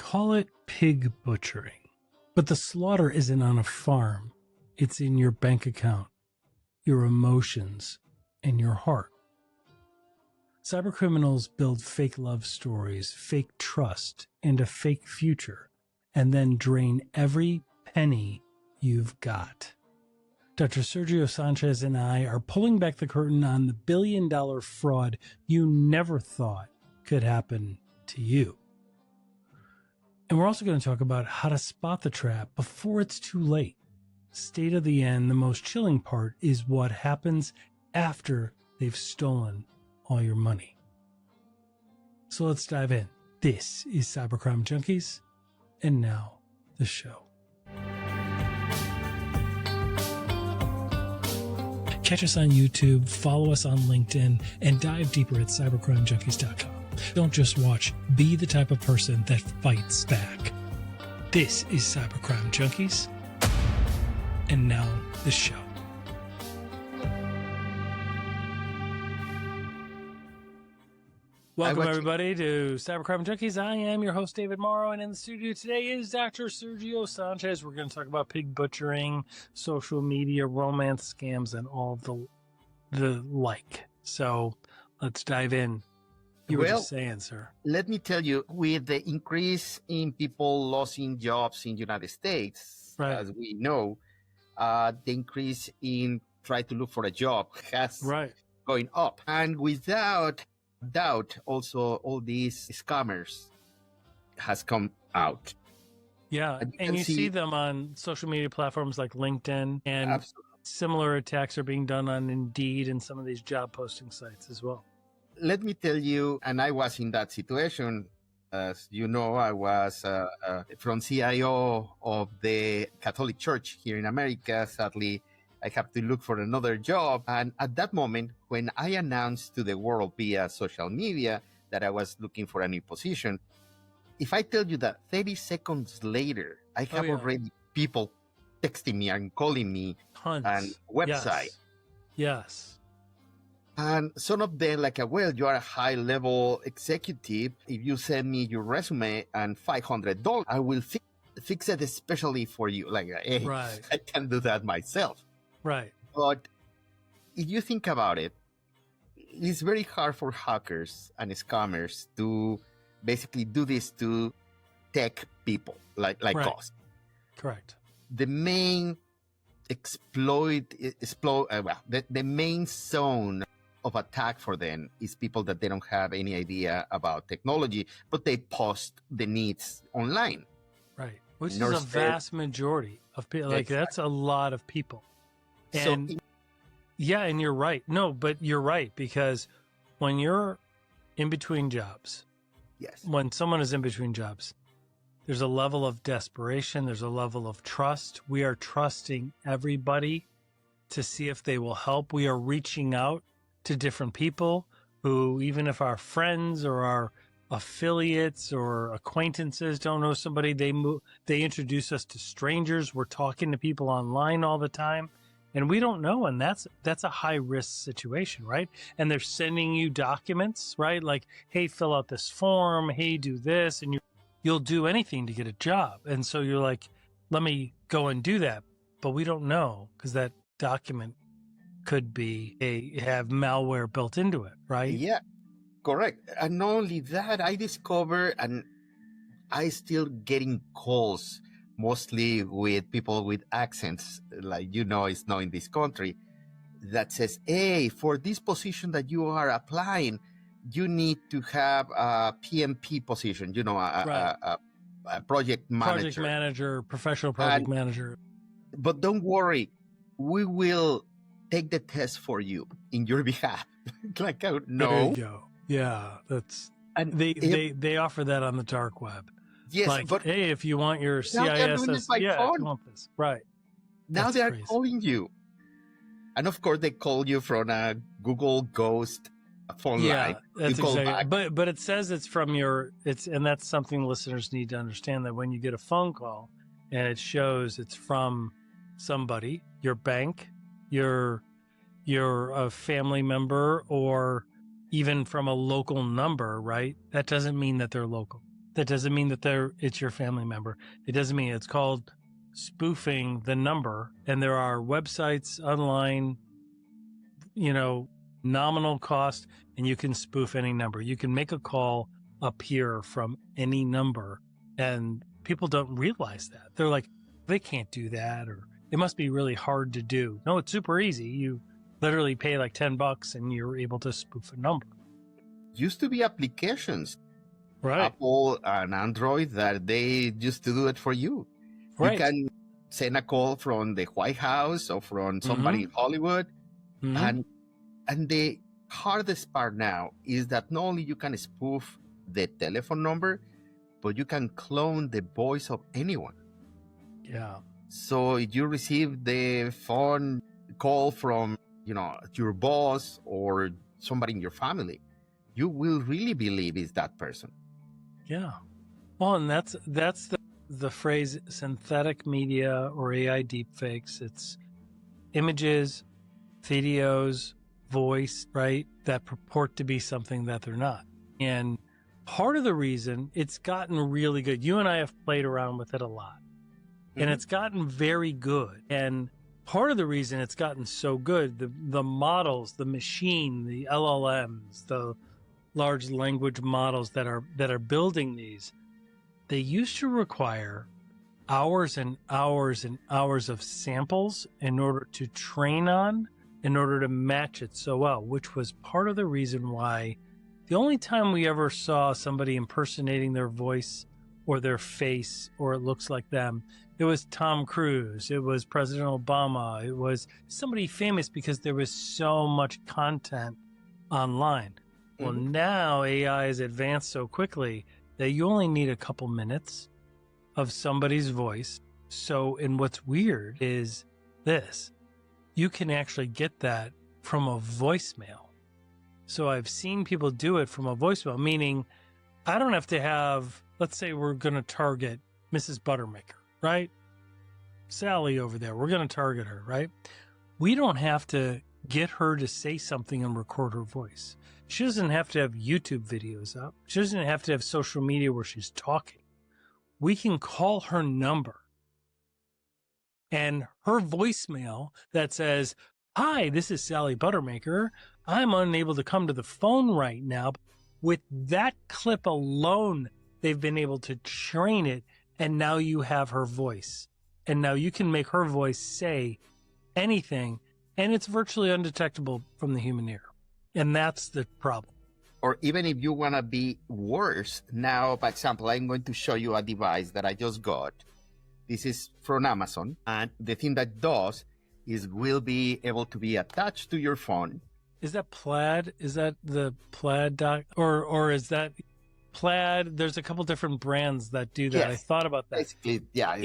call it pig butchering, but the slaughter isn't on a farm. It's in your bank account, your emotions, and your heart. Cybercriminals build fake love stories, fake trust, and a fake future, and then drain every penny you've got. Dr. Sergio Sanchez and I are pulling back the curtain on the billion-dollar fraud you never thought could happen to you. And we're also going to talk about how to spot the trap before it's too late. State of the end, the most chilling part is what happens after they've stolen all your money. So let's dive in. This is Cyber Crime Junkies, and now the show. Catch us on YouTube, follow us on LinkedIn, and dive deeper at cybercrimejunkies.com. Don't just watch, be the type of person that fights back. This is Cyber Crime Junkies, and now the show. Welcome, everybody, to Cyber Crime Junkies. I am your host, David Mauro, and in the studio today is Dr. Sergio Sanchez. We're going to talk about pig butchering, social media, romance scams, and all the like. So let's dive in. You were just saying, sir. Let me tell you, with the increase in people losing jobs in the United States, as we know, the increase in try to look for a job has going up. And without doubt, also all these scammers has come out. Yeah, and you see them on social media platforms like LinkedIn, and similar attacks are being done on Indeed and some of these job posting sites as well. Let me tell you, and I was in that situation. As you know, I was from CIO of the Catholic Church here in America. Sadly, I have to look for another job. And at that moment, when I announced to the world via social media that I was looking for a new position, if I tell you that 30 seconds later, I have already people texting me and calling me and website. Yes. And some of them, like, well, you are a high-level executive. If you send me your resume and $500, I will fix it especially for you. Like, hey, I can do that myself. Right. But if you think about it, it's very hard for hackers and scammers to basically do this to tech people like us. Correct. The main the main zone of attack for them is people that they don't have any idea about technology, but they post the needs online. Right. Which is a vast majority of people. Like, that's a lot of people. And and you're right. No, but you're right, because when you're in between jobs, when someone is in between jobs, there's a level of desperation. There's a level of trust. We are trusting everybody to see if they will help. We are reaching out to different people who, even if our friends or our affiliates or acquaintances don't know somebody, they introduce us to strangers. We're talking to people online all the time, and we don't know. And that's a high risk situation, right? And they're sending you documents, right? Like, hey, fill out this form. Hey, do this. And you'll do anything to get a job. And so you're like, let me go and do that. But we don't know, because that document could have malware built into it, right? Yeah, correct. And not only that, I discovered, and I still getting calls, mostly with people with accents, like, it's not in this country, that says, hey, for this position that you are applying, you need to have a PMP position, a project manager. Project manager, professional project manager. But don't worry, we will take the test for you in your behalf. Like, no. There you go. Yeah, and they offer that on the dark web. Yes, like, but hey, if you want your CIS, if you want this, right? Now they're calling you, and of course they call you from a Google Ghost phone line. That's exactly. But it says it's from and that's something listeners need to understand, that when you get a phone call and it shows it's from somebody, your bank, you're a family member, or even from a local number, right? That doesn't mean that they're local. That doesn't mean that it's your family member. It doesn't mean it's called spoofing the number. And there are websites online, nominal cost, and you can spoof any number. You can make a call appear from any number, and people don't realize that. They're like, they can't do that, or it must be really hard to do. No, it's super easy. You literally pay like $10 and you're able to spoof a number. Used to be applications, right? Apple and Android, that they used to do it for you. Right. You can send a call from the White House or from somebody in Hollywood. And the hardest part now is that not only you can spoof the telephone number, but you can clone the voice of anyone. Yeah. So if you receive the phone call from, your boss or somebody in your family, you will really believe it's that person. Yeah. Well, and that's the phrase synthetic media or AI deepfakes. It's images, videos, voice, right, that purport to be something that they're not. And part of the reason it's gotten really good, you and I have played around with it a lot, and it's gotten very good. And part of the reason it's gotten so good, the models, the machine, the LLMs, the large language models that are building these, they used to require hours and hours and hours of samples in order to train on, in order to match it so well, which was part of the reason why the only time we ever saw somebody impersonating their voice or their face or it looks like them, it was Tom Cruise, it was President Obama, it was somebody famous, because there was so much content online. Well, now AI is advanced so quickly that you only need a couple minutes of somebody's voice. So, and what's weird is this. You can actually get that from a voicemail. So I've seen people do it from a voicemail, meaning I don't have to have, let's say we're going to target Mrs. Buttermaker, right? Sally over there, we're going to target her, right? We don't have to get her to say something and record her voice. She doesn't have to have YouTube videos up. She doesn't have to have social media where she's talking. We can call her number and her voicemail that says, "Hi, this is Sally Buttermaker. I'm unable to come to the phone right now." With that clip alone, they've been able to train it, and now you have her voice. And now you can make her voice say anything, and it's virtually undetectable from the human ear. And that's the problem. Or even if you want to be worse, now, for example, I'm going to show you a device that I just got. This is from Amazon. And the thing that does is will be able to be attached to your phone. Is that Plaid? Is that the Plaid doc? Or is that Plaid? There's a couple different brands that do that. Yes. I thought about that. Basically, yeah.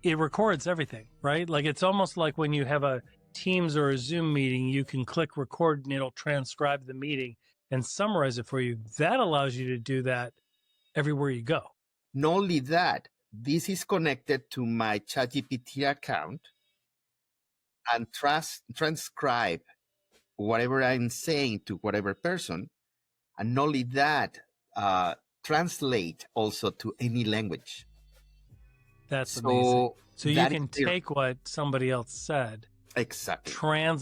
It records everything, right? Like it's almost like when you have a Teams or a Zoom meeting, you can click record and it'll transcribe the meeting and summarize it for you. That allows you to do that everywhere you go. Not only that, this is connected to my ChatGPT account and transcribe whatever I'm saying to whatever person. And not only that, translate also to any language. That's amazing. So you can take what somebody else said. Exactly.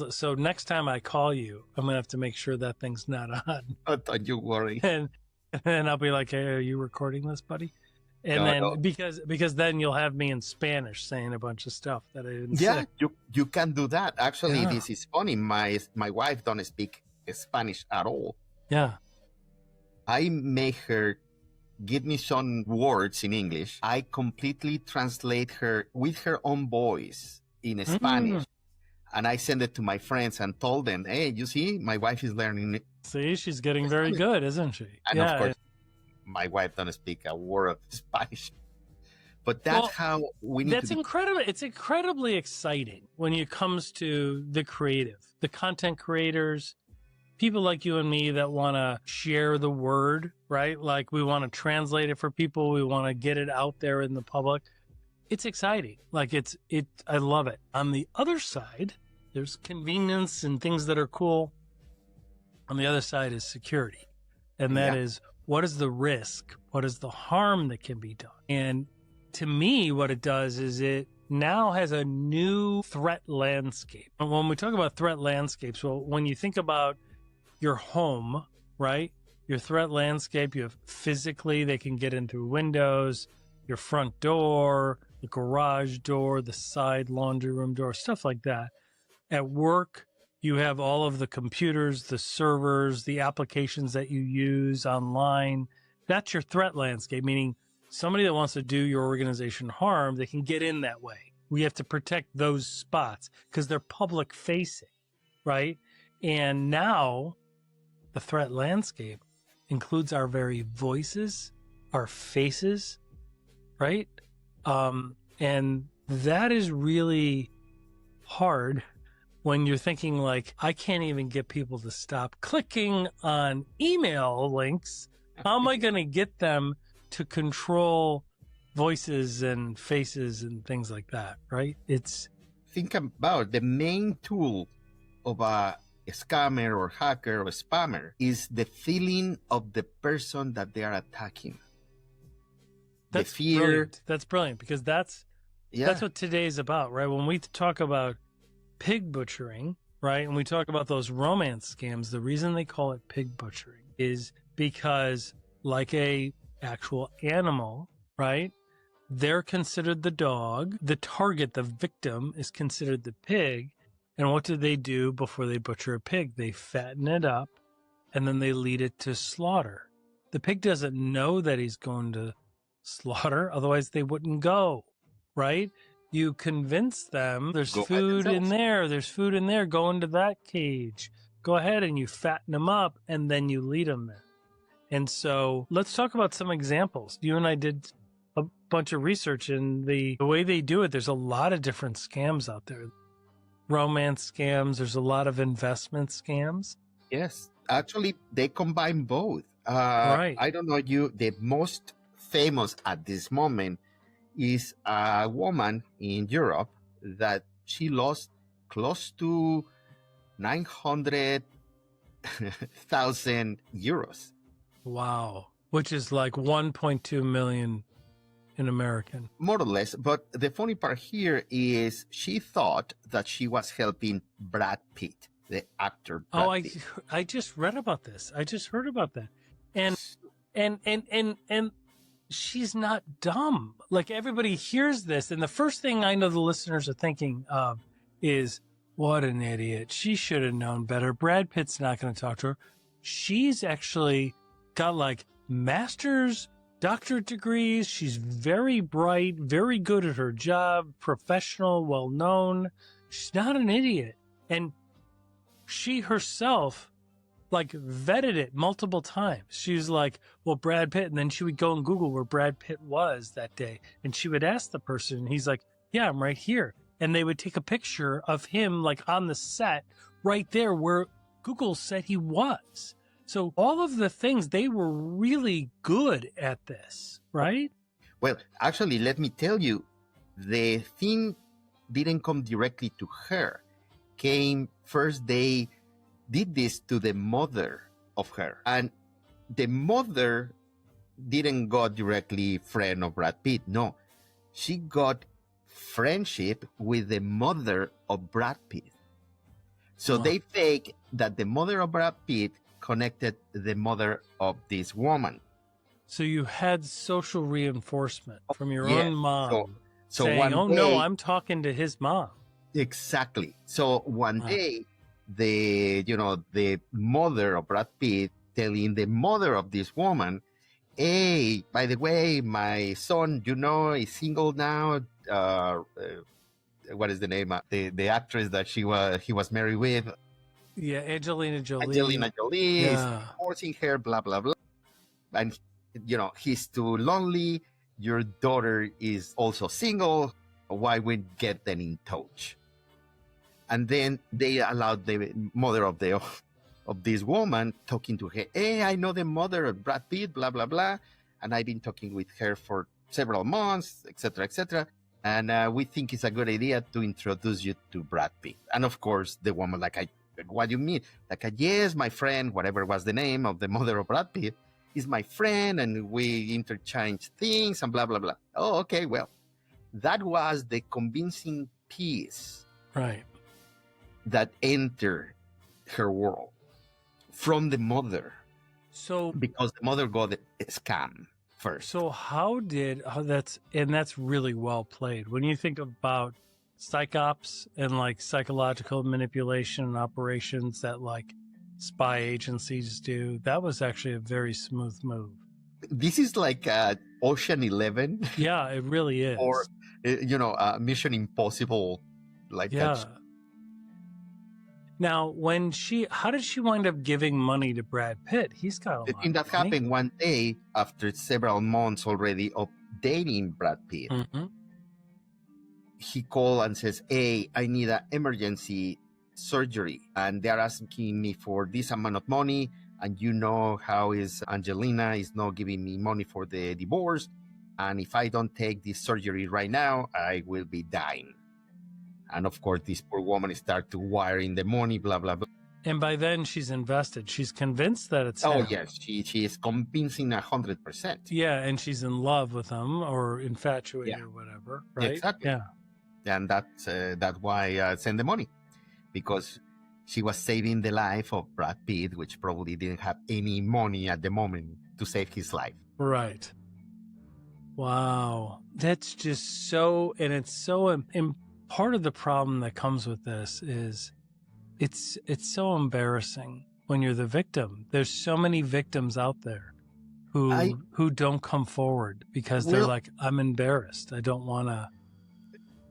So next time I call you, I'm going to have to make sure that thing's not on. Oh, don't you worry. And then I'll be like, "Hey, are you recording this, buddy?" And no. Because then you'll have me in Spanish saying a bunch of stuff that I didn't say. Yeah, you can do that. Actually, This is funny. My wife don't speak Spanish at all. Yeah. I make her give me some words in English. I completely translate her with her own voice in Spanish. And I send it to my friends and told them, "Hey, you see, my wife is learning it." See, she's getting very good, isn't she? And of course, my wife doesn't speak a word of Spanish. But that's how we need to be. Incredible. It's incredibly exciting when it comes to the creative, the content creators, people like you and me that want to share the word, right? Like we want to translate it for people. We want to get it out there in the public. It's exciting. Like I love it. On the other side, there's convenience and things that are cool. On the other side is security. And that is, what is the risk? What is the harm that can be done? And to me, what it does is it now has a new threat landscape. And when we talk about threat landscapes, well, when you think about your home, right? Your threat landscape, you have physically, they can get in through windows, your front door, the garage door, the side laundry room door, stuff like that. At work, you have all of the computers, the servers, the applications that you use online. That's your threat landscape, meaning somebody that wants to do your organization harm, they can get in that way. We have to protect those spots because they're public facing, right? And now the threat landscape includes our very voices, our faces, right? And that is really hard when you're thinking like, I can't even get people to stop clicking on email links. How am I going to get them to control voices and faces and things like that, right? Think about the main tool of a scammer or hacker or spammer is the feeling of the person that they are attacking. That's the fear. Brilliant. That's brilliant because that's what today's about, right? When we talk about pig butchering, right, and we talk about those romance scams, the reason they call it pig butchering is because like a actual animal, right, they're considered the dog, the target, the victim is considered the pig. And what do they do before they butcher a pig? They fatten it up and then they lead it to slaughter. The pig doesn't know that he's going to slaughter, otherwise they wouldn't go, right? You convince them there's food in there, go into that cage. Go ahead and you fatten them up and then you lead them there. And so let's talk about some examples. You and I did a bunch of research and the way they do it, there's a lot of different scams out there. Romance scams, there's a lot of investment scams. Yes, actually they combine both. Right. I don't know the most famous at this moment is a woman in Europe that she lost close to 900,000 euros. Wow. Which is like 1.2 million in American. More or less. But the funny part here is she thought that she was helping Brad Pitt, the actor. Pitt. I just read about this. I just heard about that. And she's not dumb. Like everybody hears this. And the first thing I know the listeners are thinking of is, what an idiot. She should have known better. Brad Pitt's not going to talk to her. She's actually got like master's, doctorate degrees. She's very bright, very good at her job, professional, well-known. She's not an idiot. And she herself like vetted it multiple times. She was like, well, Brad Pitt. And then she would go and Google where Brad Pitt was that day. And she would ask the person, and he's like, yeah, I'm right here. And they would take a picture of him like on the set right there where Google said he was. So all of the things, they were really good at this, right? Well, actually, let me tell you, the thing didn't come directly to her. First, they did this to the mother of her. And the mother didn't go directly friend of Brad Pitt. No, she got friendship with the mother of Brad Pitt. So they fake that the mother of Brad Pitt connected the mother of this woman. So you had social reinforcement from your own mom so saying, one day, no, I'm talking to his mom. Exactly. So one day, the mother of Brad Pitt telling the mother of this woman, hey, by the way, my son, is single now. What is the name? The actress that he was married with. Yeah, Angelina Jolie. Angelina Jolie is forcing her, blah, blah, blah. And, he's too lonely. Your daughter is also single. Why we get them in touch? And then they allowed the mother of this woman talking to her. Hey, I know the mother of Brad Pitt, blah, blah, blah. And I've been talking with her for several months, etc., etc. And we think it's a good idea to introduce you to Brad Pitt. And of course, the woman, what do you mean? Yes, my friend, whatever was the name of the mother of Brad Pitt, he's my friend and we interchange things and blah, blah, blah. Oh, okay, well, that was the convincing piece right, that entered her world from the mother. So because the mother got a scam first. So that's really well played. When you think about psych ops and like psychological manipulation and operations that like spy agencies do, that was actually a very smooth move. This is like Ocean 11. Yeah, it really is. Or, Mission Impossible. Like yeah. Now, how did she wind up giving money to Brad Pitt? He's got a lot of money. The thing that happened one day after several months already of dating Brad Pitt, he called and says, hey, I need an emergency surgery. And they're asking me for this amount of money. And you know how is Angelina is not giving me money for the divorce. And if I don't take this surgery right now, I will be dying. And of course, this poor woman starts to wiring the money, blah, blah, blah. And by then she's invested. She's convinced that it's him. him. Yes. She is convincing 100%. Yeah. And she's in love with him or infatuated or whatever. Right. Exactly. Yeah. And that's why I send the money, because she was saving the life of Brad Pitt, which probably didn't have any money at the moment to save his life. Right. Wow. That's just so, and it's so important. Part of the problem that comes with this is it's so embarrassing when you're the victim. There's so many victims out there who don't come forward because they're like, I'm embarrassed. I don't want to.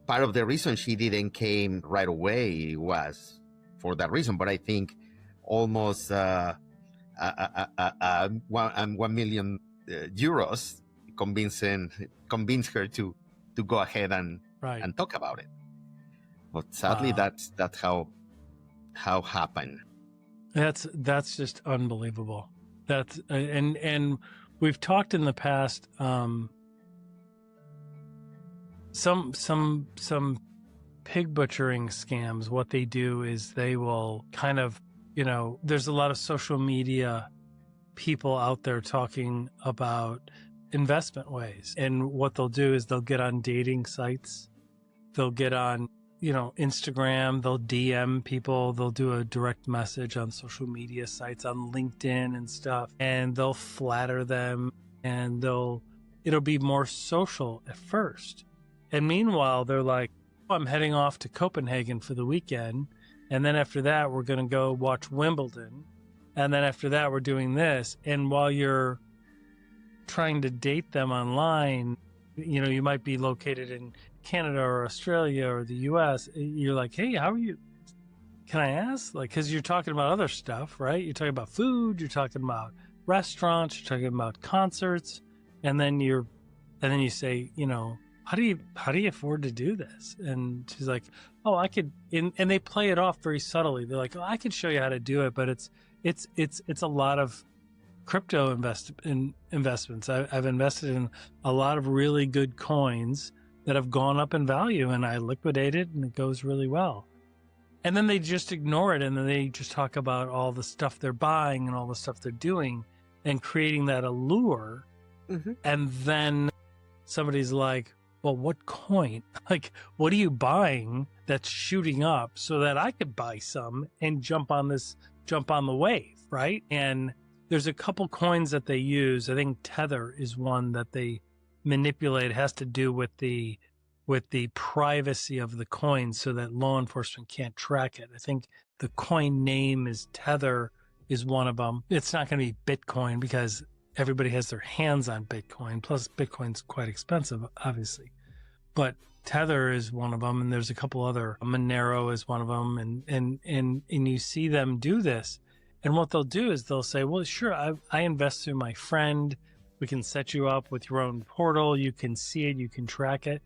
Part of the reason she didn't came right away was for that reason. But I think almost 1 million euros convinced her to go ahead and talk about it. But sadly, that's how happened. That's just unbelievable. That's and we've talked in the past. Some pig butchering scams. What they do is they will kind of, there's a lot of social media people out there talking about investment ways, and what they'll do is they'll get on dating sites, they'll get on Instagram, they'll DM people, they'll do a direct message on social media sites, on LinkedIn and stuff, and they'll flatter them, and it'll be more social at first. And meanwhile, they're like, I'm heading off to Copenhagen for the weekend, and then after that, we're going to go watch Wimbledon, and then after that, we're doing this. And while you're trying to date them online, you might be located in Canada or Australia or the US. You're like, hey, how are you? Can I ask? Like, because you're talking about other stuff, right? You're talking about food, you're talking about restaurants, you're talking about concerts, and then you say, how do you afford to do this? And she's like, oh, I could, and they play it off very subtly. They're like, oh, I could show you how to do it, but it's a lot of crypto investments. I've invested in a lot of really good coins that have gone up in value, and I liquidate it, and it goes really well. And then they just ignore it, and then they just talk about all the stuff they're buying and all the stuff they're doing and creating that allure. Mm-hmm. And then somebody's like, well, what coin? Like, what are you buying that's shooting up so that I could buy some and jump on the wave, right? And there's a couple coins that they use. I think Tether is one that they manipulate. It has to do with the privacy of the coin so that law enforcement can't track it. I think the coin name is Tether is one of them. It's not going to be Bitcoin because everybody has their hands on Bitcoin. Plus, Bitcoin's quite expensive, obviously. But Tether is one of them, and there's a couple other. Monero is one of them, and you see them do this. And what they'll do is they'll say, well, sure, I invest through my friend. We can set you up with your own portal. You can see it. You can track it.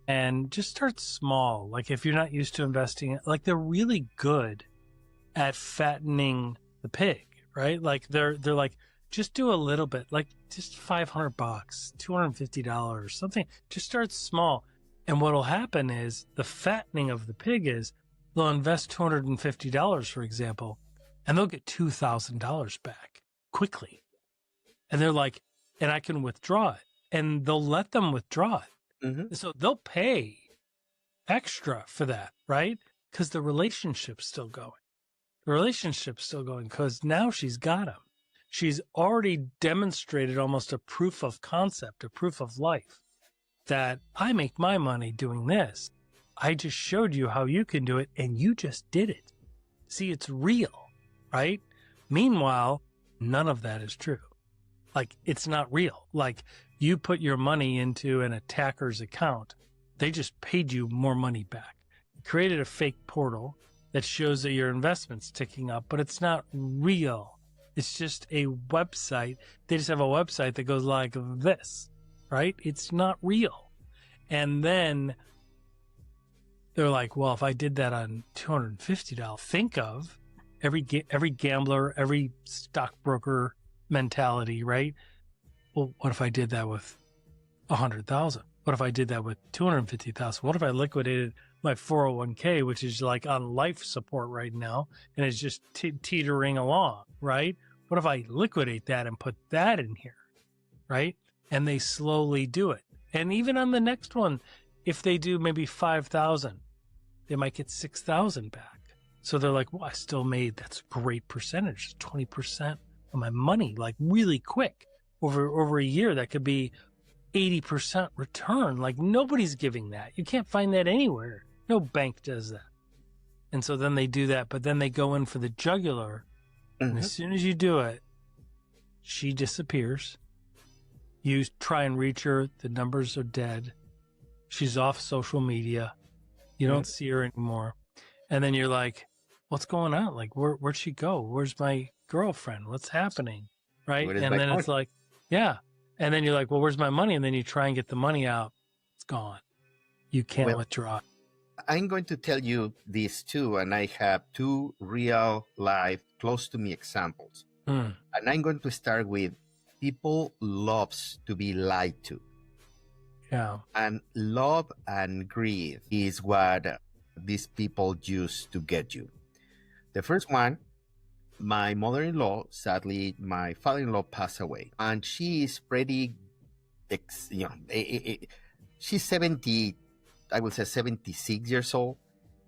And just start small. Like if you're not used to investing, like they're really good at fattening the pig, right? Like they're like, just do a little bit, like just $500, $250, something. Just start small. And what'll happen is the fattening of the pig is they'll invest $250, for example, and they'll get $2,000 back quickly. And they're like, and I can withdraw it. And they'll let them withdraw it. Mm-hmm. So they'll pay extra for that, right? Because the relationship's still going. The relationship's still going because now she's got him. She's already demonstrated almost a proof of concept, a proof of life, that I make my money doing this. I just showed you how you can do it, and you just did it. See, it's real, right? Meanwhile, none of that is true. Like, it's not real. Like, you put your money into an attacker's account. They just paid you more money back. Created a fake portal that shows that your investment's ticking up, but it's not real. It's just a website. They just have a website that goes like this, right? It's not real. And then they're like, well, if I did that on $250, think of every gambler, every stockbroker mentality, right? Well, what if I did that with 100,000? What if I did that with 250,000? What if I liquidated my 401k, which is like on life support right now, and it's just teetering along, right? What if I liquidate that and put that in here, right? And they slowly do it. And even on the next one, if they do maybe 5,000, they might get 6,000 back. So they're like, well, I still made, that's a great percentage, 20% of my money, like really quick. Over a year, that could be 80% return. Like, nobody's giving that. You can't find that anywhere. No bank does that. And so then they do that, but then they go in for the jugular. Mm-hmm. And as soon as you do it, she disappears. You try and reach her. The numbers are dead. She's off social media. You don't see her anymore. And then you're like, what's going on? Like, where'd she go? Where's my girlfriend? What's happening? Right? And then it's like, yeah. And then you're like, well, where's my money? And then you try and get the money out. It's gone. You can't withdraw. I'm going to tell you this too, and I have two real life, close to me examples. And I'm going to start with people loves to be lied to. Yeah. And love and greed is what these people use to get you. The first one, my mother-in-law, sadly, my father-in-law passed away, and she is pretty, she's 70, I would say 76 years old,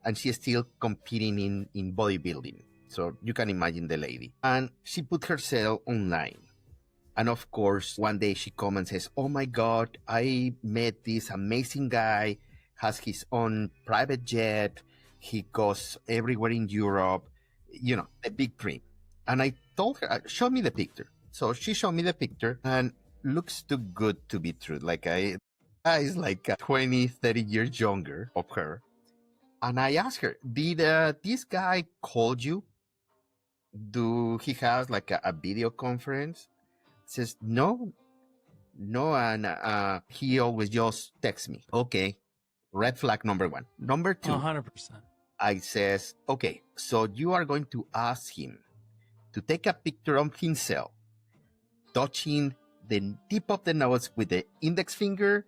and she's still competing in bodybuilding. So you can imagine the lady. And she put herself online. And of course, one day she comes and says, oh my God, I met this amazing guy, has his own private jet. He goes everywhere in Europe, you know, a big dream. And I told her, show me the picture. So she showed me the picture and looks too good to be true. Like is like 20, 30 years younger of her. And I asked her, did this guy call you? Do he have like a video conference? Says, no. And he always just texts me. Okay. Red flag number one. Number two. 100%. I says, okay, so you are going to ask him to take a picture of himself, touching the tip of the nose with the index finger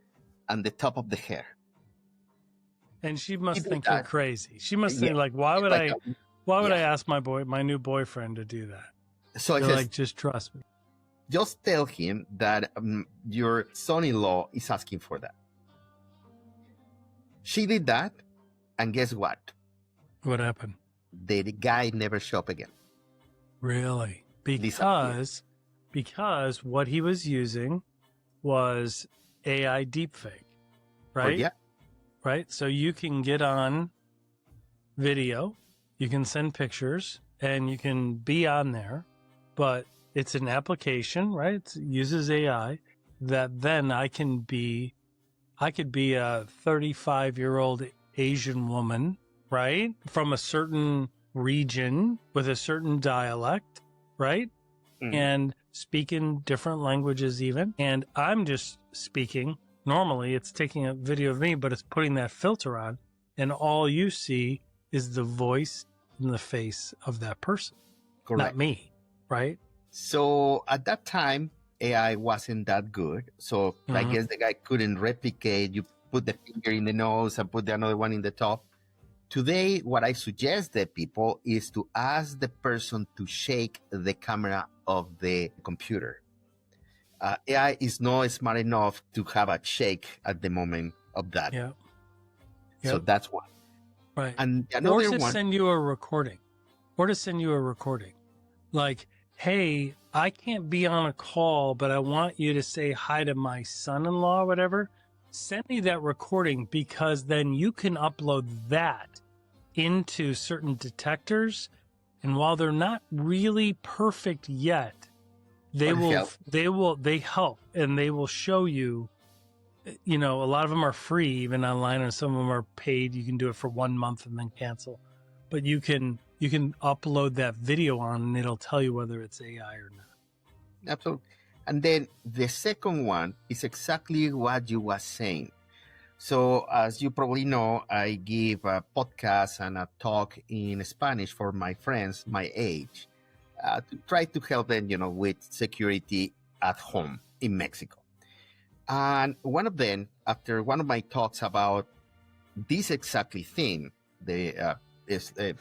and the top of the hair. And she must think you're crazy. She must think like, why would I ask my new boyfriend to do that? So I said, like, just trust me. Just tell him that your son-in-law is asking for that. She did that, and guess what? What happened? The guy never showed up again. Really? Because what he was using was AI deepfake, right? Yeah. Right? So you can get on video, you can send pictures, and you can be on there, but it's an application, right? It uses AI that then I could be a 35-year-old Asian woman, right? From a certain region with a certain dialect, right? Mm-hmm. And speaking different languages even. And I'm just speaking. Normally it's taking a video of me, but it's putting that filter on. And all you see is the voice and the face of that person. Correct. Not me, right? So at that time, AI wasn't that good. So I guess the guy couldn't replicate. You put the finger in the nose and put the another one in the top. Today, what I suggest that people is to ask the person to shake the camera of the computer. AI is not smart enough to have a shake at the moment of that. Yeah. So that's one. Right. And another or to one. send you a recording. Like, hey, I can't be on a call, but I want you to say hi to my son-in-law, whatever. Send me that recording, because then you can upload that into certain detectors. And while they're not really perfect yet, they help, and they will show you, a lot of them are free, even online, and some of them are paid. You can do it for 1 month and then cancel. But you can upload that video on, and it'll tell you whether it's AI or not. Absolutely. And then the second one is exactly what you were saying. So as you probably know, I give a podcast and a talk in Spanish for my friends my age, to try to help them, with security at home in Mexico. And one of them, after one of my talks about this exactly thing, the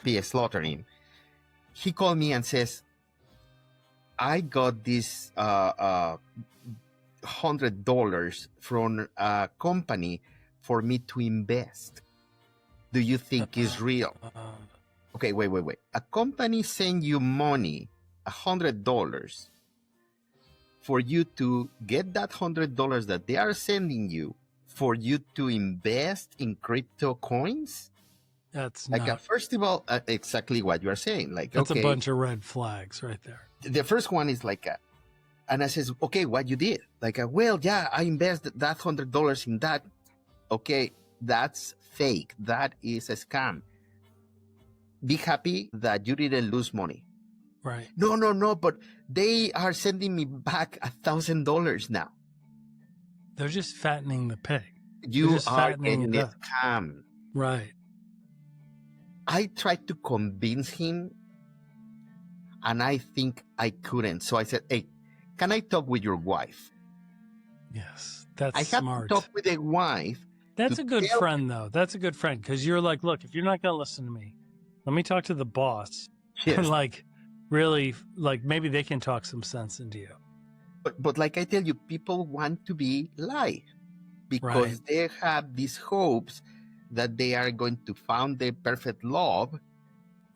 PS slaughtering, he called me and says, I got this $100 from a company for me to invest. Do you think is real? Okay, wait. A company send you money, $100, for you to get that $100 that they are sending you, for you to invest in crypto coins? That's like not... first of all, exactly what you are saying. That's a bunch of red flags right there. The first one is and I says, okay, what you did? Well, yeah, I invested that $100 in that. Okay, that's fake. That is a scam. Be happy that you didn't lose money. Right. No, but they are sending me back $1,000 now. They're just fattening the pig. You are getting a scam. Right. I tried to convince him, and I think I couldn't. So I said, hey, can I talk with your wife? Yes, that's I smart. I have to talk with the wife. That's a good friend, though. That's a good friend, because you're like, look, if you're not going to listen to me, let me talk to the boss. Yes. And really, maybe they can talk some sense into you. But like I tell you, people want to be lied because they have these hopes that they are going to find the perfect love,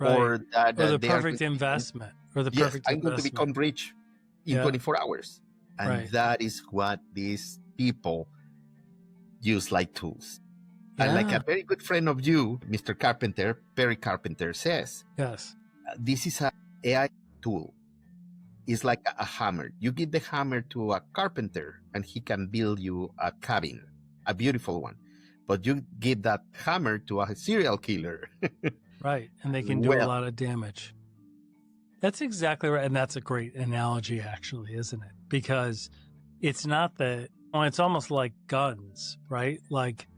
or that or the perfect investment, or the perfect I'm going to become rich in 24 hours. And that is what these people use like tools. And like a very good friend of you, Mr. Carpenter, Perry Carpenter, says, yes, this is an AI tool. It's like a hammer. You give the hammer to a carpenter and he can build you a cabin, a beautiful one. But you give that hammer to a serial killer. Right. And they can do a lot of damage. That's exactly right. And that's a great analogy, actually, isn't it? Because it's not it's almost like guns, right? Like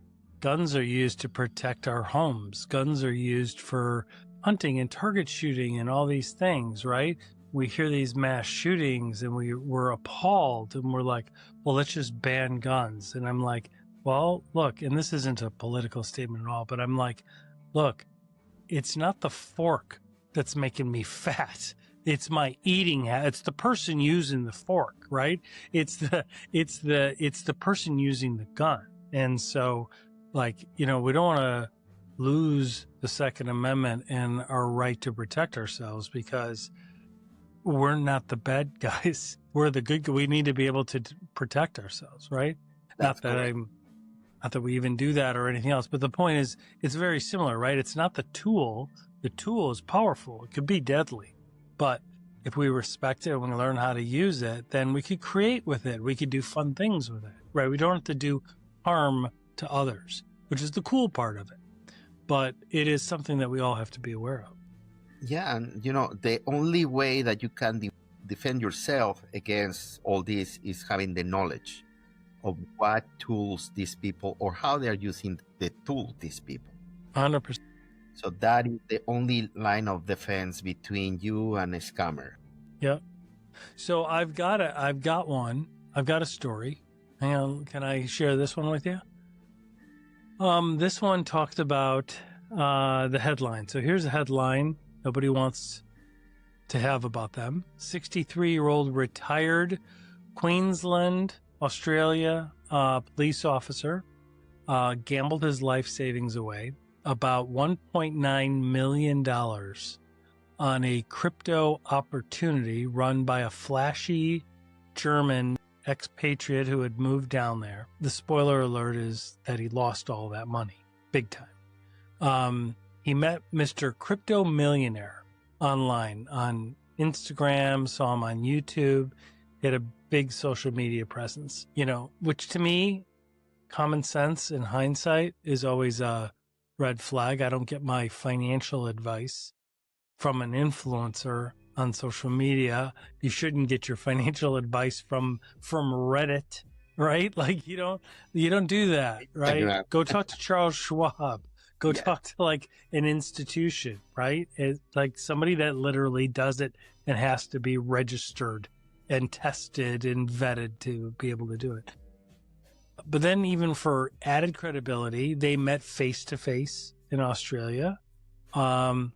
guns are used to protect our homes. Guns are used for hunting and target shooting and all these things, right? We hear these mass shootings and we're appalled and we're like, well, let's just ban guns. And I'm like, well, look, and this isn't a political statement at all, but I'm like, look, it's not the fork that's making me fat. It's my eating habit. It's the person using the fork, right? It's the person using the gun. And so, we don't want to lose the Second Amendment and our right to protect ourselves because we're not the bad guys. We're the good guys. We need to be able to protect ourselves, right? Not that we even do that or anything else. But the point is, it's very similar, right? It's not the tool. The tool is powerful. It could be deadly. But if we respect it and we learn how to use it, then we could create with it. We could do fun things with it, right? We don't have to do harm to others, which is the cool part of it. But it is something that we all have to be aware of. Yeah, and the only way that you can defend yourself against all this is having the knowledge of what tools these people or how they are using the tool these people. 100%. So that is the only line of defense between you and a scammer. Yep. So I've got one. I've got a story. Hang on, can I share this one with you? This one talked about the headline. So here's a headline nobody wants to have about them. 63-year-old retired Queensland, Australia, police officer gambled his life savings away, about $1.9 million on a crypto opportunity run by a flashy German expatriate who had moved down there. The spoiler alert is that he lost all that money, big time. He met Mr. Crypto Millionaire online on Instagram, saw him on YouTube. He had a big social media presence, which to me, common sense in hindsight is always a red flag. I don't get my financial advice from an influencer on social media. You shouldn't get your financial advice from Reddit, right? Like you don't do that, right? Yeah. Go talk to Charles Schwab. Go talk to like an institution, right? It's like somebody that literally does it and has to be registered and tested and vetted to be able to do it. But then even for added credibility, they met face to face in Australia. The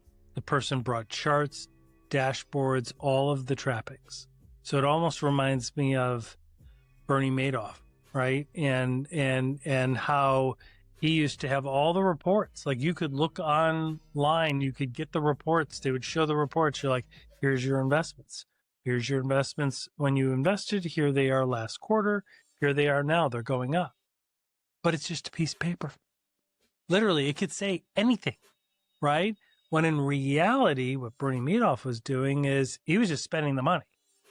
person brought charts, dashboards, all of the trappings. So it almost reminds me of Bernie Madoff, right? And how he used to have all the reports. Like you could look online, you could get the reports. They would show the reports. You're like, here's your investments. Here's your investments when you invested. Here they are last quarter. Here they are now. They're going up. But it's just a piece of paper. Literally, it could say anything, right? When in reality, what Bernie Madoff was doing is he was just spending the money.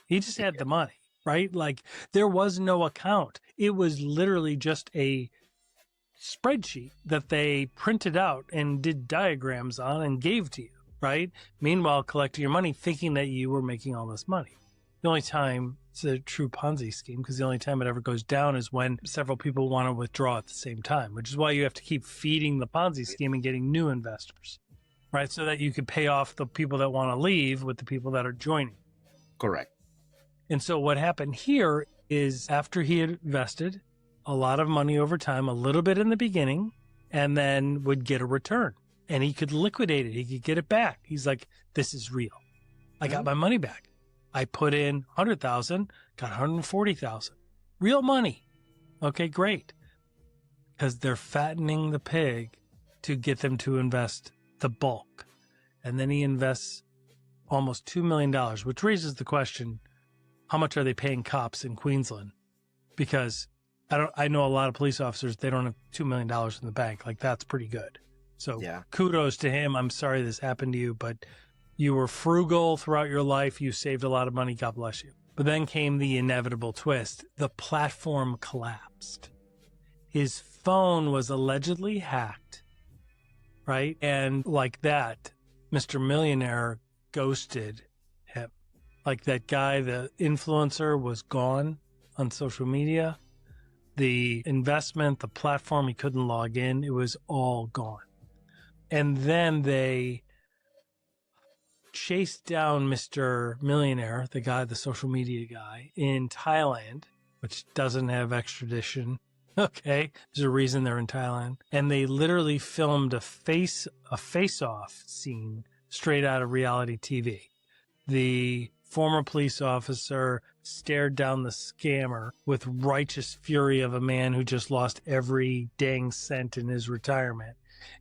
He just had the money, right? Like there was no account. It was literally just a spreadsheet that they printed out and did diagrams on and gave to you, right? Meanwhile, collecting your money, thinking that you were making all this money. The only time it's a true Ponzi scheme, because the only time it ever goes down is when several people want to withdraw at the same time, which is why you have to keep feeding the Ponzi scheme and getting new investors, right? So that you can pay off the people that want to leave with the people that are joining. Correct. And so what happened here is after he had invested a lot of money over time, a little bit in the beginning, and then would get a return. And he could liquidate it. He could get it back. He's like, this is real. I got my money back. I put in 100,000, got 140,000. Real money. Okay, great. Because they're fattening the pig to get them to invest the bulk. And then he invests almost $2 million, which raises the question, how much are they paying cops in Queensland? Because I know a lot of police officers, they don't have $2 million in the bank. Like that's pretty good. So kudos to him. I'm sorry this happened to you, but you were frugal throughout your life. You saved a lot of money. God bless you. But then came the inevitable twist. The platform collapsed. His phone was allegedly hacked, right? And like that, Mr. Millionaire ghosted him. Like that guy, the influencer, was gone on social media. The investment, the platform, he couldn't log in. It was all gone. And then they chased down Mr. Millionaire, the guy, the social media guy, in Thailand, which doesn't have extradition. Okay, there's a reason they're in Thailand. And they literally filmed a face-off scene straight out of reality TV. The former police officer stared down the scammer with righteous fury of a man who just lost every dang cent in his retirement.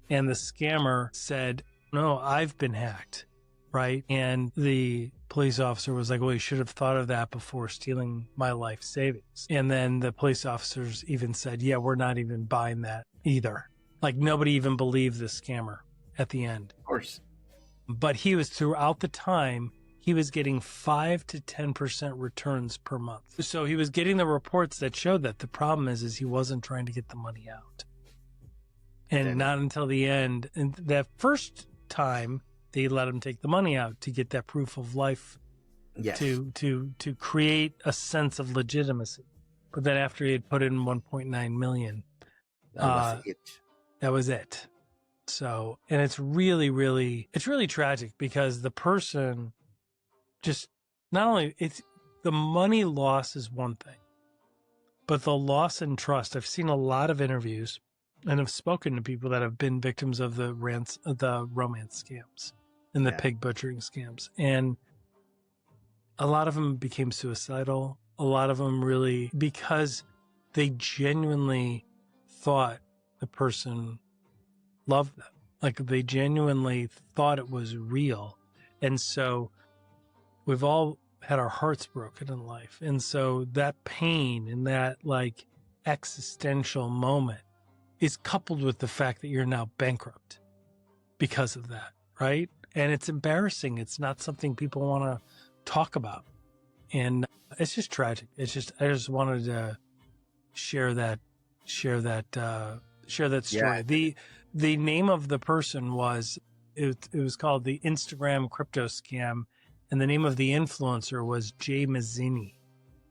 And the scammer said, no, I've been hacked, right? And the police officer was like, well, you should have thought of that before stealing my life savings. And then the police officers even said, yeah, we're not even buying that either. Like nobody even believed the scammer at the end. Of course. But he was throughout the time, he was getting 5 to 10% returns per month. So he was getting the reports that showed that. The problem is he wasn't trying to get the money out. And not until the end. And that first time, they let him take the money out to get that proof of life, to create a sense of legitimacy. But then after he had put in 1.9 million, that was it. So, and it's really tragic because the person just, not only, it's the money loss is one thing, but the loss in trust. I've seen a lot of interviews and have spoken to people that have been victims of the romance scams and the pig butchering scams. And a lot of them became suicidal. a lot of them really, because they genuinely thought the person loved them. Like they genuinely thought it was real. And so we've all had our hearts broken in life. And so that pain and that like existential moment is coupled with the fact that you're now bankrupt because of that, right? And it's embarrassing. It's not something people want to talk about. And it's just tragic. It's just, I just wanted to share that story. Yeah. The name of the person was, it was called the Instagram crypto scam. And the name of the influencer was Jay Mazzini.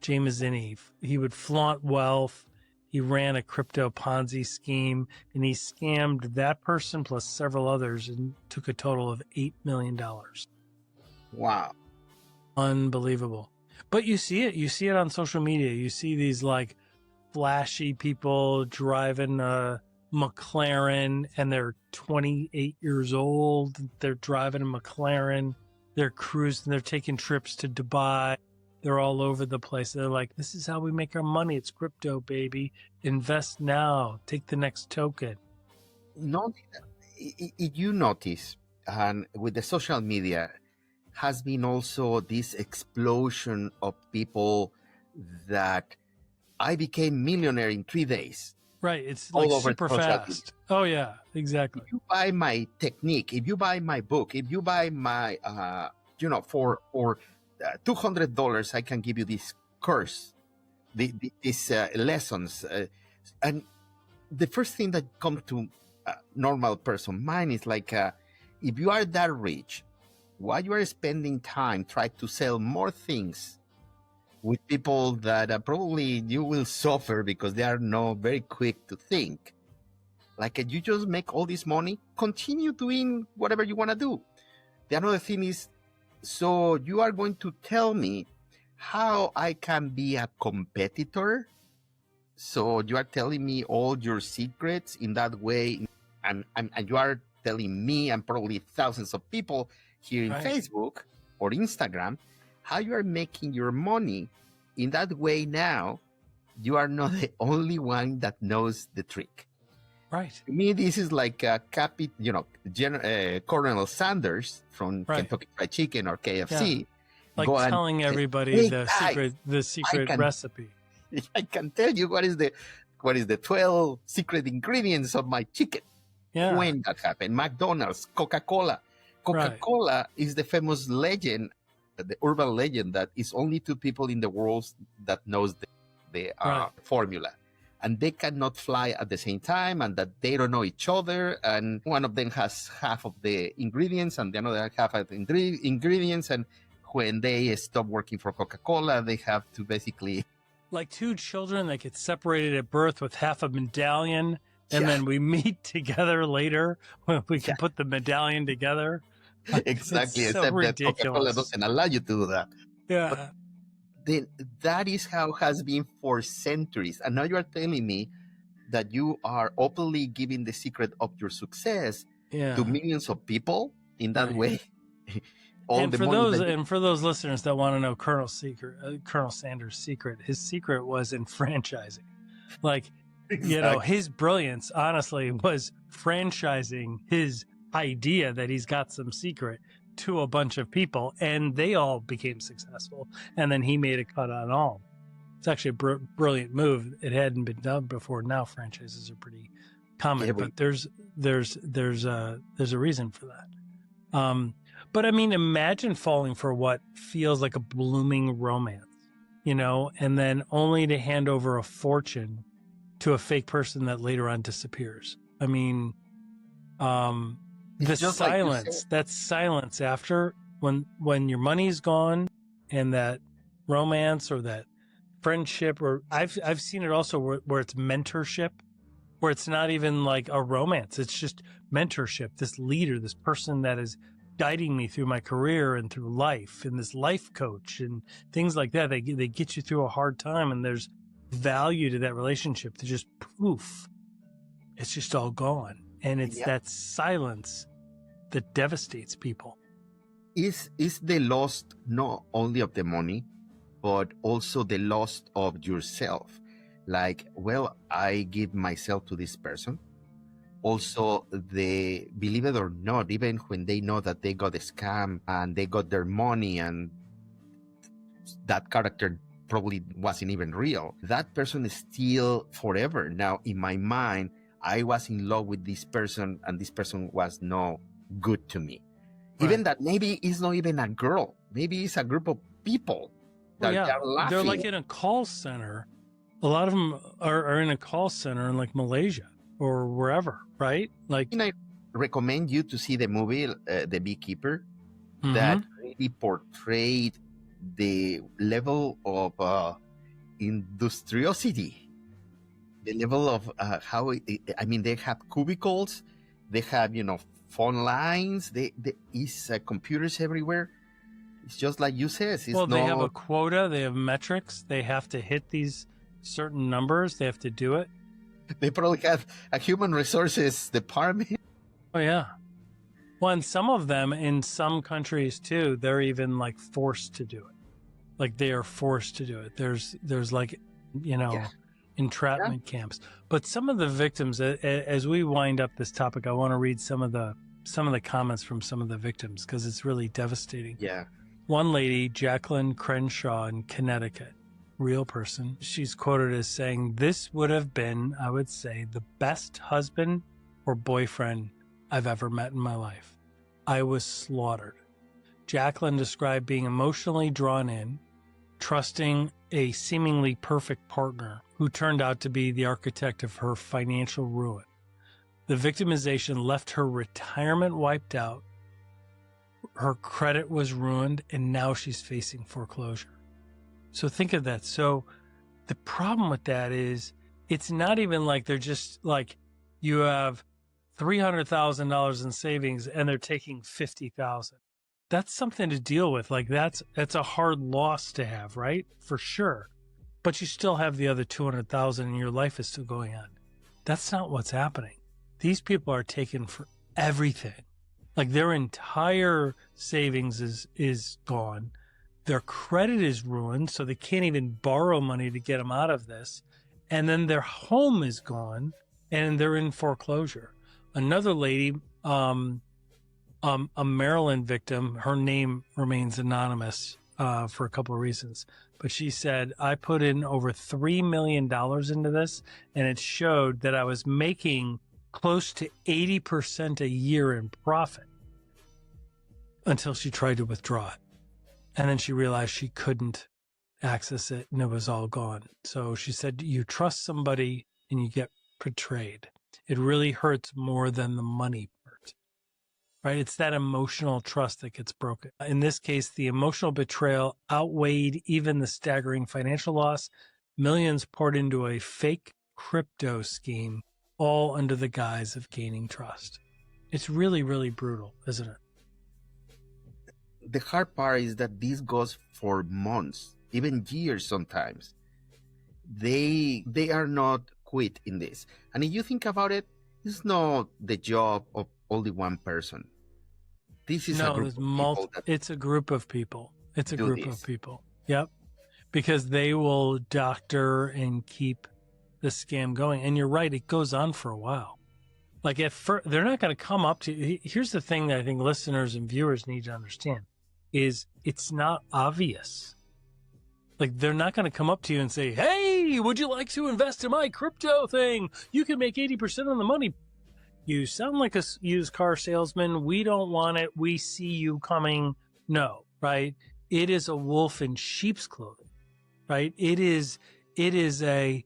Jay Mazzini. He would flaunt wealth. He ran a crypto Ponzi scheme, and he scammed that person plus several others and took a total of $8 million. Wow. Unbelievable. But you see it on social media. You see these like flashy people driving a McLaren, and they're 28 years old. They're driving a McLaren. They're cruising. They're taking trips to Dubai. They're all over the place. They're like, this is how we make our money. It's crypto, baby. Invest now. Take the next token. If you notice, and with the social media, has been also this explosion of people that I became millionaire in 3 days. Right. It's like super fast. Media. Oh, yeah, exactly. If you buy my technique, if you buy my book, if you buy my, for $200, I can give you this course, these lessons. And the first thing that comes to a normal person mind is like, if you are that rich, why you are spending time trying to sell more things with people that probably you will suffer because they are not very quick to think. Like you just make all this money, continue doing whatever you want to do. The another thing is, so you are going to tell me how I can be a competitor? So you are telling me all your secrets in that way, and you are telling me and probably thousands of people here in Facebook or Instagram how you are making your money in that way. Now you are not the only one that knows the trick. Right. To me, this is like Colonel Sanders from Kentucky Fried Chicken or KFC, like telling everybody the secret recipe. I can tell you what is the 12 secret ingredients of my chicken. Yeah. When that happened, McDonald's, Coca-Cola. Coca-Cola is the famous legend, the urban legend that is only 2 people in the world that knows the formula. And they cannot fly at the same time, and that they don't know each other. And one of them has half of the ingredients and the other half of the ingredients. And when they stop working for Coca-Cola, they have to basically... Like 2 children that get separated at birth with half a medallion, and then we meet together later when we can put the medallion together. Exactly, it's so except ridiculous. that Coca-Cola doesn't allow you to do that. Yeah. But then that is how it has been for centuries. And now you are telling me that you are openly giving the secret of your success to millions of people in that way. And for those listeners that want to know Colonel Sanders' secret, his secret was in franchising. Like, his brilliance, honestly, was franchising his idea that he's got some secret to a bunch of people, and they all became successful. And then he made a cut on all. It's actually a brilliant move. It hadn't been done before. Now franchises are pretty common, but there's a reason for that. But I mean, imagine falling for what feels like a blooming romance, and then only to hand over a fortune to a fake person that later on disappears. I mean, the silence, that silence after when your money's gone, and that romance or that friendship, or I've seen it also where it's mentorship, where it's not even like a romance. It's just mentorship. This leader, this person that is guiding me through my career and through life, and this life coach and things like that. They get you through a hard time, and there's value to that relationship. To just poof, it's just all gone. And it's that silence that devastates people. Is the loss not only of the money, but also the loss of yourself. Like, well, I give myself to this person. Also, believe it or not, even when they know that they got a scam and they got their money and that character probably wasn't even real, that person is still forever. Now, in my mind, I was in love with this person and this person was no good to me. Right. Even that maybe it's not even a girl. Maybe it's a group of people that are laughing. They're like in a call center. A lot of them are in a call center in like Malaysia or wherever, right? Like, and I recommend you to see the movie, The Beekeeper, that really portrayed the level of industriosity, the level of how they have cubicles, they have phone lines, they is computers everywhere. It's just like you says. They have a quota, they have metrics, they have to hit these certain numbers, they have to do it. They probably have a human resources department. Oh yeah. Well, and some of them in some countries too, they're even like forced to do it. Like they are forced to do it. There's like, entrapment camps. But some of the victims, as we wind up this topic, I want to read some of the comments from some of the victims because it's really devastating. Yeah. One lady, Jacqueline Crenshaw in Connecticut, real person. She's quoted as saying, "This would have been, I would say, the best husband or boyfriend I've ever met in my life. I was slaughtered." Jacqueline described being emotionally drawn in, trusting a seemingly perfect partner who turned out to be the architect of her financial ruin. The victimization left her retirement wiped out, her credit was ruined, and now she's facing foreclosure. So think of that. So the problem with that is it's not even like they're just like you have $300,000 in savings and they're taking $50,000. That's something to deal with. Like that's a hard loss to have, right? For sure. But you still have the other 200,000 and your life is still going on. That's not what's happening. These people are taken for everything. Like their entire savings is gone. Their credit is ruined, so they can't even borrow money to get them out of this. And then their home is gone and they're in foreclosure. Another lady, a Maryland victim, her name remains anonymous for a couple of reasons. But she said, I put in over $3 million into this, and it showed that I was making close to 80% a year in profit until she tried to withdraw it. And then she realized she couldn't access it, and it was all gone. So she said, you trust somebody and you get betrayed. It really hurts more than the money part, right? It's that emotional trust that gets broken. In this case, the emotional betrayal outweighed even the staggering financial loss. Millions poured into a fake crypto scheme, all under the guise of gaining trust. It's really, really brutal, isn't it? The hard part is that this goes for months, even years sometimes. They are not quit in this. And if you think about it, it's not the job of only one person. This is a group of people. It's a group of people. It's a group of people. Yep. Because they will doctor and keep the scam going. And you're right, it goes on for a while. Like at first, they're not going to come up to you. Here's the thing that I think listeners and viewers need to understand is it's not obvious. Like they're not going to come up to you and say, hey, would you like to invest in my crypto thing? You can make 80% of the money. You sound like a used car salesman. We don't want it. We see you coming. No, right? It is a wolf in sheep's clothing, right? It is a,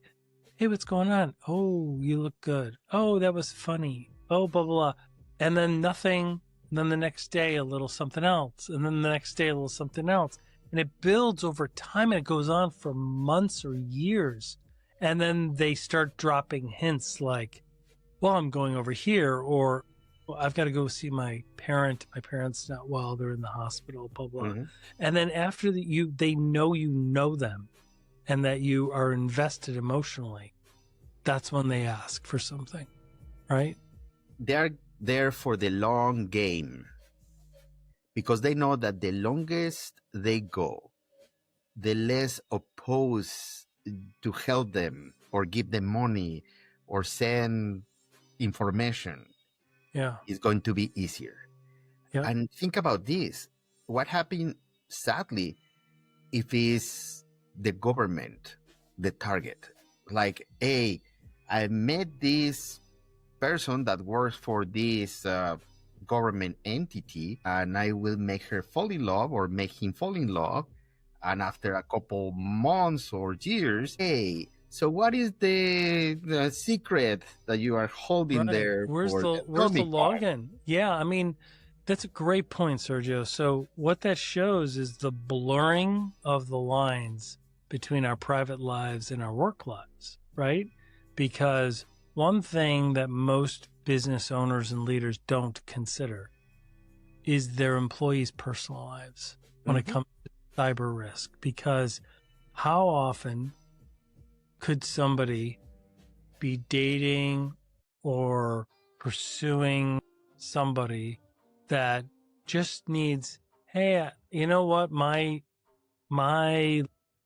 hey, what's going on? Oh, you look good. Oh, that was funny. Oh, blah, blah, blah. And then nothing. And then the next day, a little something else. And then the next day, a little something else. And it builds over time and it goes on for months or years. And then they start dropping hints like, well, I'm going over here, or well, I've got to go see my parent. My parent's not well. They're in the hospital, blah, blah. Mm-hmm. And then after they know you know them and that you are invested emotionally, that's when they ask for something, right? They're there for the long game because they know that the longest they go, the less opposed to help them or give them money or send information is going to be easier. And think about this. What happened, sadly, if it's the government, the target? Like, hey, I met this person that works for this government entity, and I will make her fall in love or make him fall in love. And after a couple months or years, hey, so what is the secret that you are holding there? Where's the login? Yeah, I mean, that's a great point, Sergio. So what that shows is the blurring of the lines between our private lives and our work lives, right? Because one thing that most business owners and leaders don't consider is their employees' personal lives when it comes to cyber risk. Because how often could somebody be dating or pursuing somebody that just needs, hey, you know what, my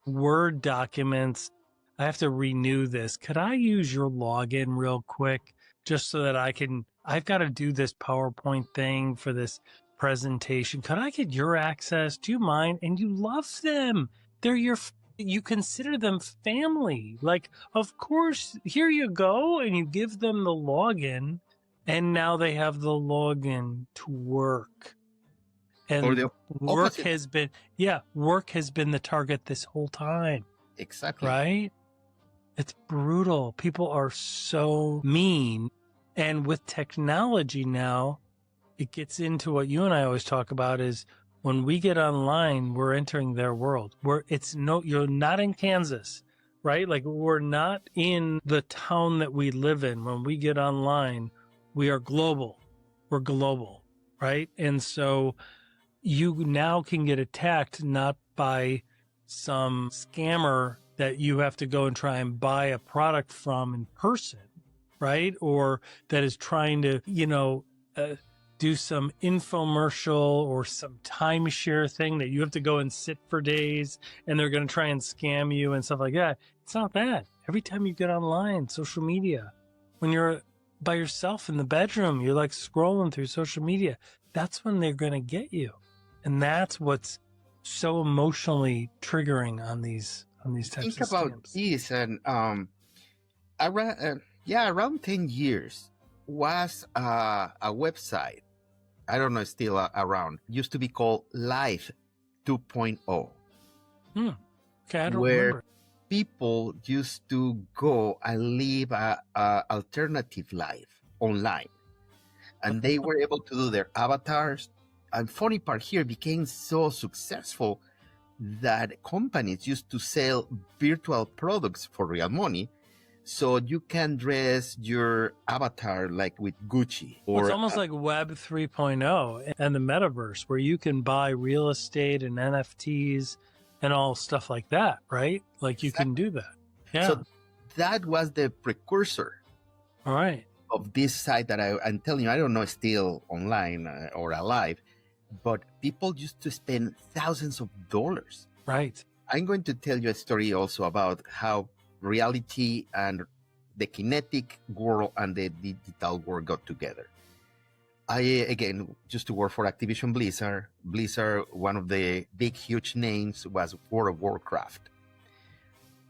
Word documents, I have to renew this. Could I use your login real quick just so that I've got to do this PowerPoint thing for this presentation. Could I get your access? Do you mind? And you love them. You consider them family. Like, of course, here you go. And you give them the login. And now they have the login to work. And work has been the target this whole time. Exactly. Right? It's brutal. People are so mean. And with technology now, it gets into what you and I always talk about is when we get online, we're entering their world. You're not in Kansas, right? Like, we're not in the town that we live in. When we get online, we are global. We're global, right? And so you now can get attacked not by some scammer that you have to go and try and buy a product from in person, right? Or that is trying to, do some infomercial or some timeshare thing that you have to go and sit for days and they're going to try and scam you and stuff like that. It's not that. Every time you get online, social media, when you're by yourself in the bedroom, you're like scrolling through social media. That's when they're going to get you. And that's what's so emotionally triggering on these types of scams. Think about this, and around 10 years was a website. I don't know, still around. Used to be called Live 2.0. Okay, I don't where remember. People used to go and live a alternative life online, and they were able to do their avatars. And funny part here, became so successful that companies used to sell virtual products for real money. So you can dress your avatar like with Gucci. Or it's almost like Web 3.0 and the metaverse, where you can buy real estate and NFTs and all stuff like that, right? Like you can do that. Yeah. So that was the precursor. All right. Of this site that I'm telling you, I don't know, it's still online or alive, but people used to spend thousands of dollars. Right. I'm going to tell you a story also about how reality and the kinetic world and the digital world got together. I, again, used to work for Activision Blizzard. Blizzard, one of the big, huge names was World of Warcraft.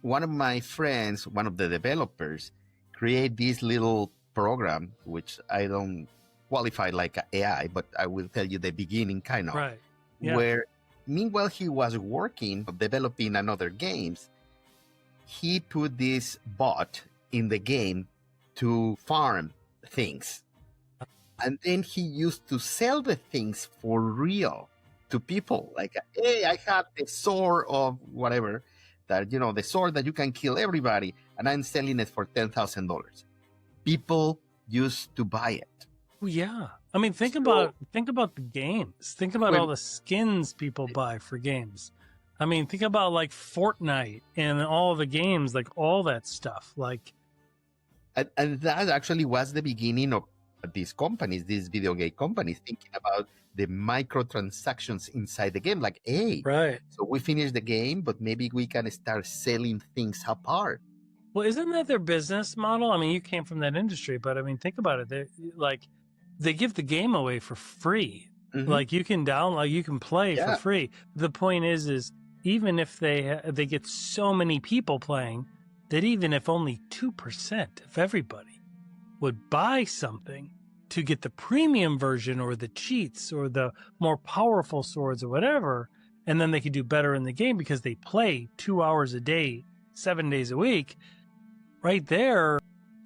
One of my friends, one of the developers, created this little program, which I don't qualify like AI, but I will tell you the beginning kind of. Right. Yeah. Where, meanwhile, he was working, developing another games, he put this bot in the game to farm things. And then he used to sell the things for real to people. Like, hey, I have the sword of whatever, that, the sword that you can kill everybody, and I'm selling it for $10,000. People used to buy it. Yeah. I mean, think about the games. Think about all the skins people buy for games. I mean, think about like Fortnite and all the games, like all that stuff. Like, and that actually was the beginning of these companies, these video game companies, thinking about the microtransactions inside the game. Like, hey, right. So we finished the game, but maybe we can start selling things apart. Well, isn't that their business model? I mean, you came from that industry, but I mean, think about it. They give the game away for free. Mm-hmm. Like you can download, you can play for free. The point is even if they get so many people playing that even if only 2% of everybody would buy something to get the premium version or the cheats or the more powerful swords or whatever, and then they could do better in the game because they play 2 hours a day, 7 days a week, right there,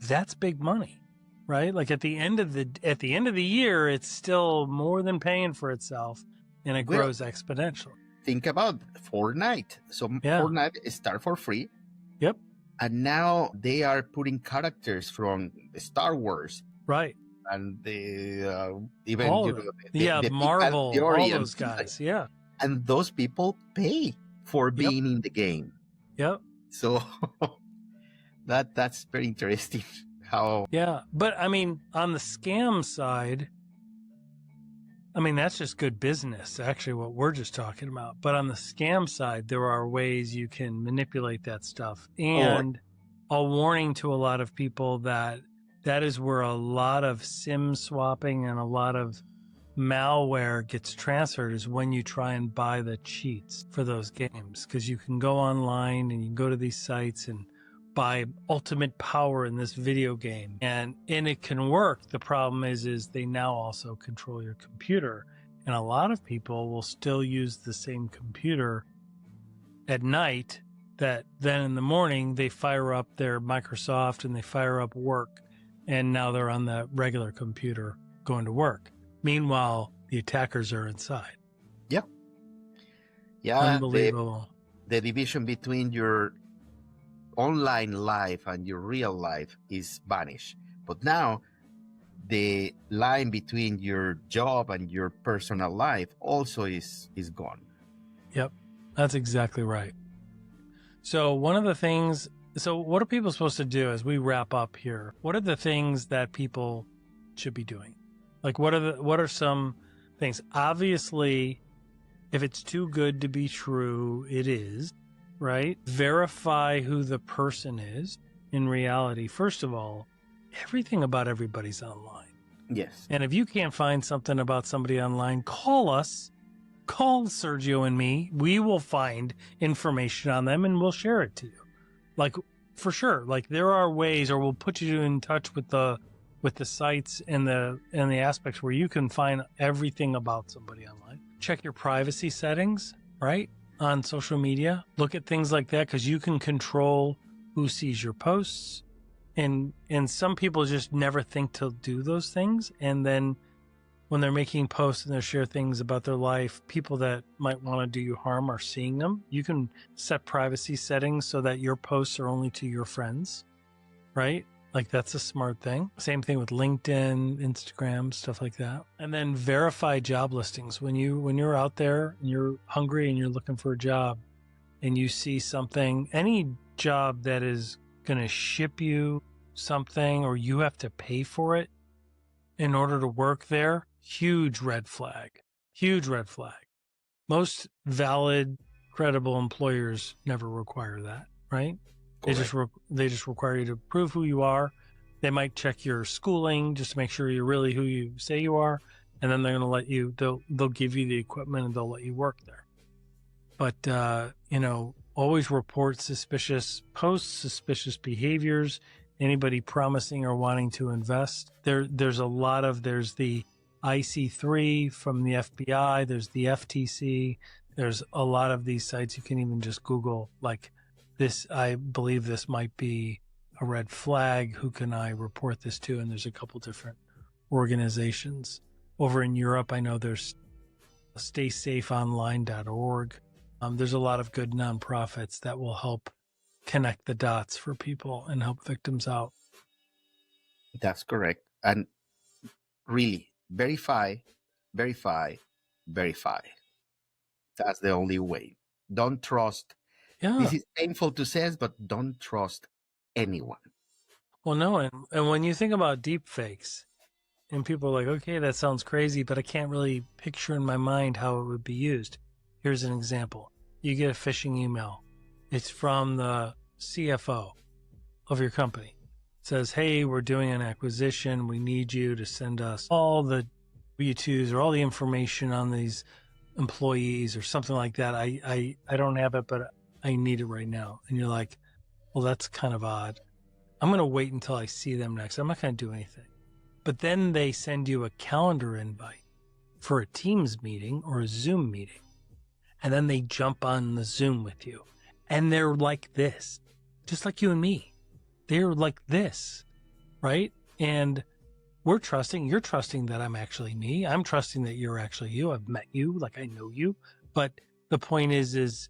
that's big money, right? Like at the end of the year, it's still more than paying for itself, and it grows exponentially. Think about Fortnite. So Fortnite start for free. Yep. And now they are putting characters from Star Wars. Right. And even the Marvel, all those guys. Yeah. And those people pay for being in the game. Yep. So that's very interesting. How? Yeah. But I mean, on the scam side, I mean, that's just good business, actually, what we're just talking about. But on the scam side, there are ways you can manipulate that stuff. And a warning to a lot of people that is where a lot of SIM swapping and a lot of malware gets transferred is when you try and buy the cheats for those games. Because you can go online and you can go to these sites and buy ultimate power in this video game, and it can work. The problem is they now also control your computer, and a lot of people will still use the same computer at night that then in the morning they fire up their Microsoft and they fire up work, and now they're on the regular computer going to work. Meanwhile, the attackers are inside. Yeah. Unbelievable. The division between your online life and your real life is vanished, but now the line between your job and your personal life also is gone. Yep, that's exactly right. So one of the things, so what are people supposed to do as we wrap up here? What are the things that people should be doing? Like what are some things? Obviously, if it's too good to be true, it is. Right? Verify who the person is in reality. First of all, everything about everybody's online. Yes. And if you can't find something about somebody online, call us. Call Sergio and me. We will find information on them and we'll share it to you. Like, for sure. Like, there are ways, or we'll put you in touch with the sites and the aspects where you can find everything about somebody online. Check your privacy settings, right? On social media, look at things like that, because you can control who sees your posts, and some people just never think to do those things, and then when they're making posts and they share things about their life, people that might want to do you harm are seeing them. You can set privacy settings so that your posts are only to your friends, right? Like, that's a smart thing. Same thing with LinkedIn, Instagram, stuff like that. And then verify job listings. When you're out there and you're hungry and you're looking for a job and you see something, any job that is going to ship you something or you have to pay for it in order to work there, huge red flag. Huge red flag. Most valid, credible employers never require that, right? They just require you to prove who you are. They might check your schooling just to make sure you're really who you say you are, and then they're going to let you. They'll give you the equipment and they'll let you work there. But always report suspicious posts, suspicious behaviors. Anybody promising or wanting to invest. There's the IC3 from the FBI. There's the FTC. There's a lot of these sites. You can even just Google like. This, I believe this might be a red flag. Who can I report this to? And there's a couple different organizations. Over in Europe, I know there's staysafeonline.org. There's a lot of good nonprofits that will help connect the dots for people and help victims out. That's correct. And really, verify. That's the only way. Don't trust. Yeah. This is painful to say, but don't trust anyone. Well, no, and when you think about deepfakes, And people are like, okay, that sounds crazy, but I can't really picture in my mind how it would be used. Here's an example. You get a phishing email. It's from the CFO of your company. It says, hey, we're doing an acquisition. We need you to send us all the W-2s or all the information on these employees or something like that. I don't have it, but I need it right now. And you're like, well, that's kind of odd. I'm going to wait until I see them next. I'm not going to do anything. But then they send you a calendar invite for a Teams meeting or a Zoom meeting. And then they jump on the Zoom with you. And they're like this, just like you and me. They're like this, right? And you're trusting that I'm actually me. I'm trusting that you're actually you. I've met you, like I know you. But the point is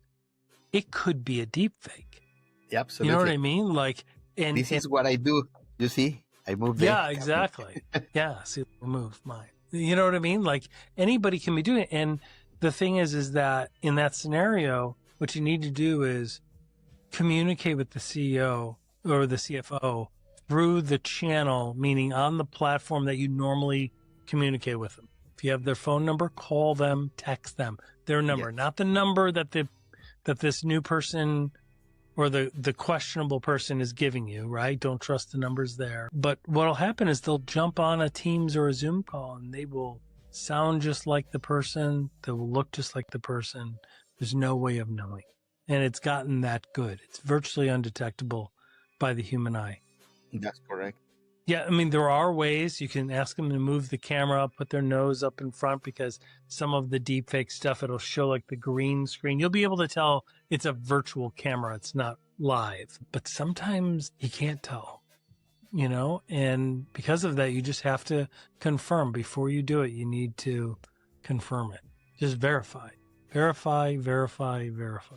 it could be a deep fake. Yeah, absolutely. You know what I mean? Like, and this is what I do. You see, I move. Yeah, exactly. Yeah, see, I move mine. You know what I mean? Like anybody can be doing it. And the thing is that in that scenario, what you need to do is communicate with the CEO or the CFO through the channel, meaning on the platform that you normally communicate with them. If you have their phone number, call them, text them their number, not the number that this new person or the questionable person is giving you, right? Don't trust the numbers there. But what'll happen is they'll jump on a Teams or a Zoom call and they will sound just like the person. They will look just like the person. There's no way of knowing. And it's gotten that good. It's virtually undetectable by the human eye. That's correct. Yeah, I mean, there are ways you can ask them to move the camera up, put their nose up in front, because some of the deepfake stuff, it'll show like the green screen. You'll be able to tell it's a virtual camera. It's not live. But sometimes you can't tell, you know? And because of that, you just have to confirm. Before you do it, you need to confirm it. Just verify. Verify, verify, verify.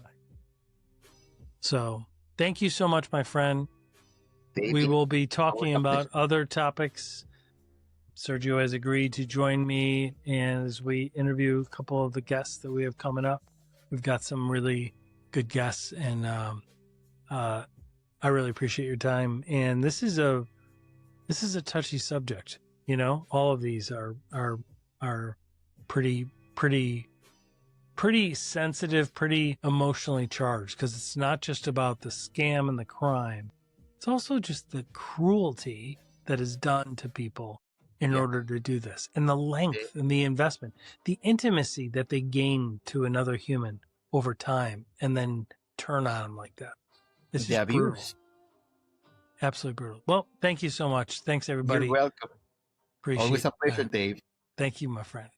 So thank you so much, my friend. We will be talking about other topics. Sergio has agreed to join me as we interview a couple of the guests that we have coming up. We've got some really good guests, and I really appreciate your time. And this is a touchy subject. You know, all of these are pretty sensitive, pretty emotionally charged, because it's not just about the scam and the crime. It's also just the cruelty that is done to people in order to do this, and the length and the investment, the intimacy that they gain to another human over time and then turn on them like that. It's just brutal. Absolutely brutal. Well, thank you so much. Thanks, everybody. You're welcome. Appreciate it. Always a pleasure, Dave. Thank you, my friend.